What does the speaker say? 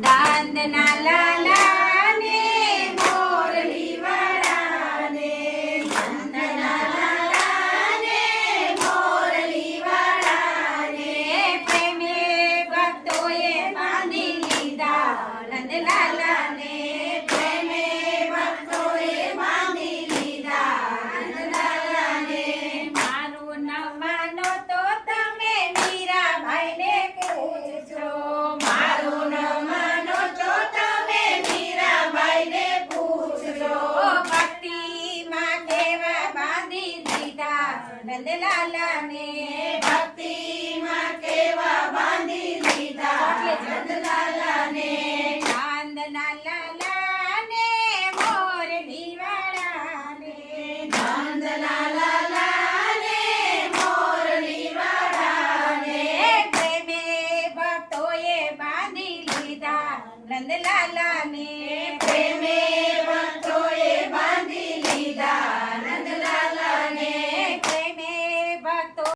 દાંતના લાલાને મોરલી વાળાને દાંતના લાલાને મોરલી વાળાને પ્રેમે ભક્તોએ બાંધી લીધા નંદલાલાને પ્રેમે ભક્તોએ બાંધી લીધા નંદલાલાને મારું ન માનો તો તમે મીરાબાઈને પૂછજો મારું ન માનો તો તમે મીરાબાઈને પૂછજો ભક્તિમાં કેવા બાંધી દીધા નંદલાલાને ભક્તિમાં કેવા બાંધી દીધા નંદલાલાને ચાંદના લાલાને મોરલી વાળાને ચાંદના લાલાને મોરલી વાળાને પ્રેમે ભક્તોએ બાંધી લીધા નંદલાલાને પ્રેમે